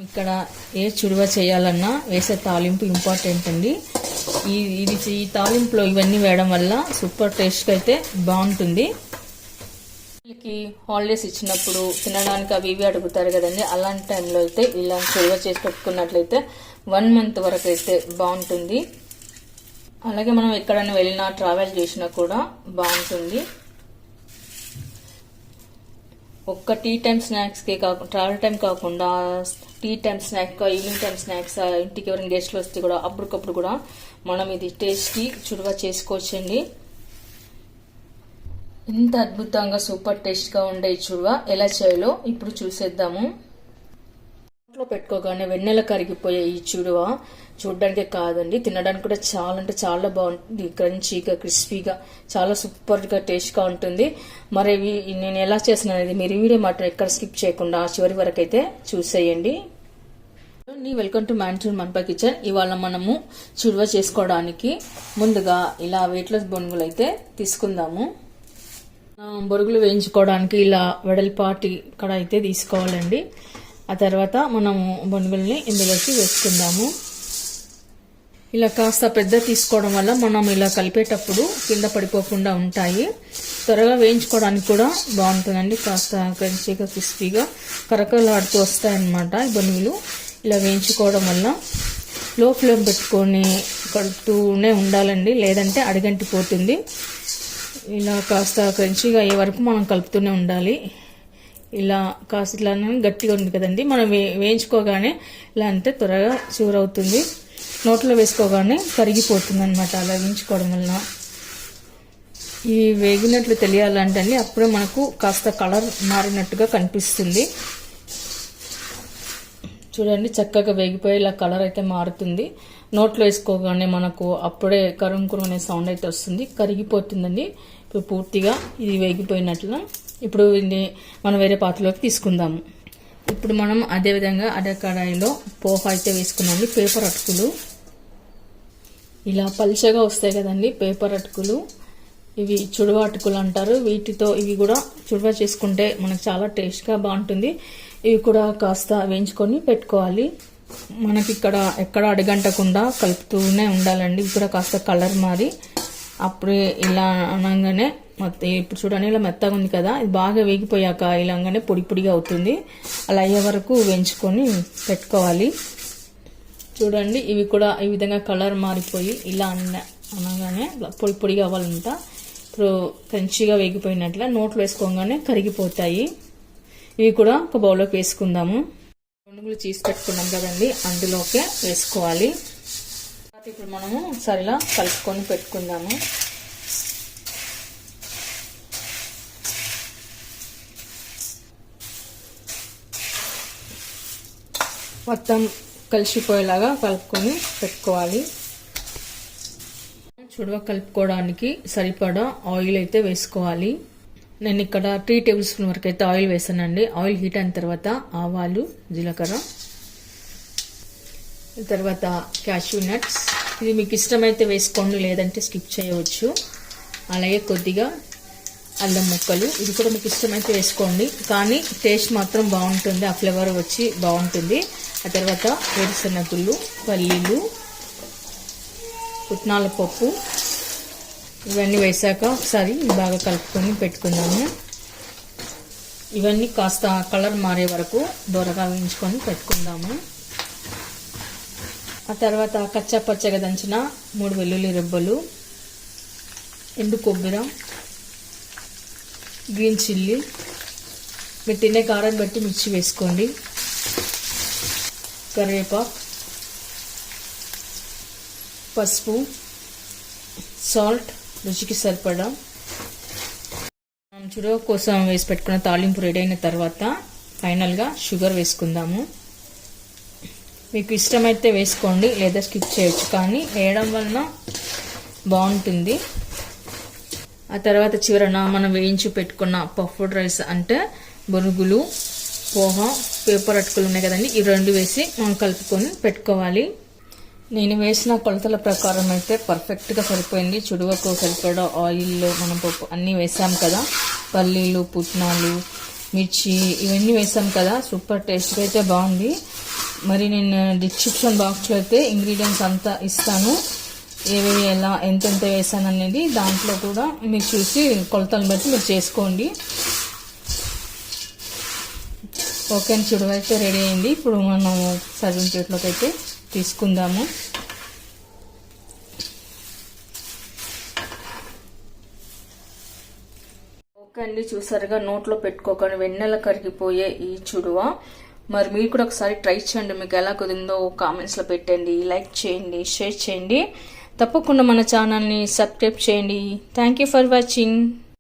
ఇక్కడ ఏ చుడువ చేయాలన్నా వేసే తాలింపు ఇంపార్టెంట్ అండి. ఈ తాలింపులో ఇవన్నీ వేయడం వల్ల సూపర్ టేస్ట్గా అయితే బాగుంటుంది. వీళ్ళకి హాలిడేస్ ఇచ్చినప్పుడు తినడానికి అవి ఇవి అడుగుతారు కదండి, అలాంటి టైంలో అయితే ఇలా చుడువ చేసి పెట్టుకున్నట్లయితే 1 month వరకు అయితే బాగుంటుంది. అలాగే మనం ఎక్కడైనా వెళ్ళినా ట్రావెల్ చేసినా కూడా బాగుంటుంది. ఒక్క టీ టైం స్నాక్స్కి కాకుండా ట్రావెల్ టైం కాకుండా tea time snack evening time snacks ఇంటికి ఎవరైనా గెస్ట్లు వస్తే కూడా అప్పటికప్పుడు కూడా మనం ఇది టేస్టీ చుడువ చేసుకోవచ్చండి. ఇంత అద్భుతంగా సూపర్ టేస్ట్గా ఉండే ఈ చుడువ ఎలా చేయాలో ఇప్పుడు చూసేద్దాము. ఇంట్లో పెట్టుకోగానే వెన్నెల కరిగిపోయే ఈ చుడువ చూడడానికే కాదండి, తినడానికి కూడా చాలా అంటే చాలా బాగుంటుంది. క్రంచీగా క్రిస్పీగా చాలా సూపర్గా టేస్ట్గా ఉంటుంది. మరి నేను ఎలా చేస్తున్నాను మీరు వీడియో మాత్రం ఎక్కడ స్కిప్ చేయకుండా చివరి వరకు అయితే చూసేయండి. వెల్కమ్ టు మ్యాన్సూన్ మన్పా కిచెన్. ఇవాళ మనము చుడువ చేసుకోవడానికి ముందుగా ఇలా వెయిట్లెస్ బొరుగులు అయితే తీసుకుందాము. బొరుగులు వేయించుకోవడానికి ఇలా వెడల్పాటి కడ అయితే తీసుకోవాలండి. ఆ తర్వాత మనము బొరుగుల్ని ఇందులోకి వేసుకుందాము. ఇలా కాస్త పెద్ద తీసుకోవడం వల్ల మనం ఇలా కలిపేటప్పుడు కింద పడిపోకుండా ఉంటాయి. త్వరగా వేయించుకోవడానికి కూడా బాగుంటుందండి. కాస్త క్రంచీగా క్రిస్పీగా కరకలాడుతూ వస్తాయన్నమాట ఈ బొరుగులు. ఇలా వేయించుకోవడం వల్ల లో ఫ్లేమ్ పెట్టుకొని కలుపుతూనే ఉండాలండి, లేదంటే అడిగంటిపోతుంది. ఇలా కాస్త క్రంచీగా అయ్యే వరకు మనం కలుపుతూనే ఉండాలి. ఇలా కాస్త ఇట్లా గట్టిగా ఉంది కదండి, మనం వేయించుకోగానే ఇలా అంటే త్వరగా చూరవుతుంది. నోట్లో వేసుకోగానే కరిగిపోతుంది అనమాట. అలా వేయించుకోవడం వలన ఇవి వేగినట్లు తెలియాలంటే అప్పుడే మనకు కాస్త కలర్ మారినట్టుగా కనిపిస్తుంది. చూడండి, చక్కగా వేగిపోయి ఇలా కలర్ అయితే మారుతుంది. నోట్లో వేసుకోగానే మనకు అప్పుడే కరుం కురుం అనే సౌండ్ అయితే వస్తుంది, కరిగిపోతుందండి. ఇప్పుడు పూర్తిగా ఇది వేగిపోయినట్లు. ఇప్పుడు ఇది మనం వేరే పాత్రలోకి తీసుకుందాము. ఇప్పుడు మనం అదేవిధంగా అదే కడాయిలో పోహ అయితే వేసుకున్నాండి. పేపర్ అటుకులు ఇలా పల్చగా వస్తాయి కదండి పేపర్ అటుకులు, ఇవి చుడువ అటుకులు అంటారు. వీటితో ఇవి కూడా చుడువ చేసుకుంటే మనకు చాలా టేస్ట్గా బాగుంటుంది. ఇవి కూడా కాస్త వేయించుకొని పెట్టుకోవాలి. మనకి ఇక్కడ ఎక్కడ అడగంటకుండా కలుపుతూనే ఉండాలండి. ఇవి కూడా కాస్త కలర్ మారి అప్పుడే ఇలా అనగానే ఇప్పుడు చూడండి ఇలా మెత్తగా ఉంది కదా, ఇది బాగా వేగిపోయాక ఇలాగానే పొడి పొడిగా అవుతుంది. అలా అయ్యే వరకు వేయించుకొని పెట్టుకోవాలి. చూడండి, ఇవి కూడా ఈ విధంగా కలర్ మారిపోయి ఇలా అనగానే పొడి పొడిగా అవ్వాలంట. ఇప్పుడు క్రంచీగా వేగిపోయినట్ల నోట్లో వేసుకోగానే కరిగిపోతాయి. ఇవి కూడా ఒక బౌల్లోకి వేసుకుందాము. బొరుగులు చీసి పెట్టుకున్నాం కదండి, అందులోకే వేసుకోవాలి. ఇప్పుడు మనము సరిలా కలుపుకొని పెట్టుకుందాము. మొత్తం కలిసిపోయేలాగా కలుపుకొని పెట్టుకోవాలి. చుడువ కలుపుకోవడానికి సరిపడా ఆయిల్ అయితే వేసుకోవాలి. నేను ఇక్కడ 3 tablespoon వరకు అయితే ఆయిల్ వేసానండి. ఆయిల్ హీట్ అయిన తర్వాత ఆవాలు, జీలకర్ర, తర్వాత క్యాష్యూ నట్స్. ఇది మీకు ఇష్టమైతే వేసుకోండి, లేదంటే స్కిప్ చేయవచ్చు. అలాగే కొద్దిగా అల్లం ముక్కలు, ఇది కూడా మీకు ఇష్టమైతే వేసుకోండి, కానీ టేస్ట్ మాత్రం బాగుంటుంది, ఆ ఫ్లేవర్ వచ్చి బాగుంటుంది. ఆ తర్వాత వేరుశనగుళ్ళు, పల్లీలు, పుట్నాల పప్పు ఇవన్నీ వేసాక ఒకసారి బాగా కలుపుకొని పెట్టుకుందాము. ఇవన్నీ కాస్త కలర్ మారే వరకు దూరగా వేయించుకొని పెట్టుకుందాము. ఆ తర్వాత కచ్చా పచ్చగా దంచిన 3 వెల్లుల్లి రెబ్బలు, ఎండు కొబ్బరి, గ్రీన్ చిల్లీ, మీరు తినే కారం బట్టి మిర్చి వేసుకోండి, కరివేపాకు, పసుపు, సాల్ట్ రుచికి సరిపడా. చుడువ కోసం వేసి పెట్టుకున్న తాలింపు రెడీ అయిన తర్వాత ఫైనల్గా షుగర్ వేసుకుందాము. మీకు ఇష్టమైతే వేసుకోండి, లేదా స్కిప్ చేయొచ్చు, కానీ వేయడం వలన బాగుంటుంది. ఆ తర్వాత చివరన మనం వేయించి పెట్టుకున్న పఫ్డ్ రైస్ అంటే బొరుగులు, పోహ, పేపర్ అటుకులు ఉన్నాయి కదండి, ఈ 2 వేసి మనం కలుపుకొని పెట్టుకోవాలి. నేను వేసిన కొలతల ప్రకారం అయితే పర్ఫెక్ట్గా సరిపోయింది. చుడువకు సరిపడా ఆయిల్ మనం పప్పు అన్నీ వేసాం కదా, పల్లీలు, పుట్నాలు, మిర్చి ఇవన్నీ వేసాం కదా, సూపర్ టేస్ట్గా అయితే బాగుంది. మరి నేను డిస్క్రిప్షన్ బాక్స్లో అయితే ఇంగ్రీడియంట్స్ అంతా ఇస్తాను, ఏవేవి ఎలా ఎంతెంత వేసాను అనేది. దాంట్లో కూడా మీరు చూసి కొలతలు బట్టి మీరు చేసుకోండి. ఓకే అని చుడువ అయితే రెడీ అయింది. ఇప్పుడు మనం సర్వింగ్ ప్లేట్లోకి అయితే తీసుకుందాము. ఓకే అండి, చూసారుగా నోట్లో పెట్టుకోకుండా వెన్నెల కరిగిపోయే ఈ చుడువ. మరి మీరు కూడా ఒకసారి ట్రై చేయండి, మీకు ఎలా కుదిరిందో కామెంట్స్లో పెట్టండి, లైక్ చేయండి, షేర్ చేయండి, తప్పకుండా మన ఛానల్ని సబ్స్క్రైబ్ చేయండి. Thank you for watching.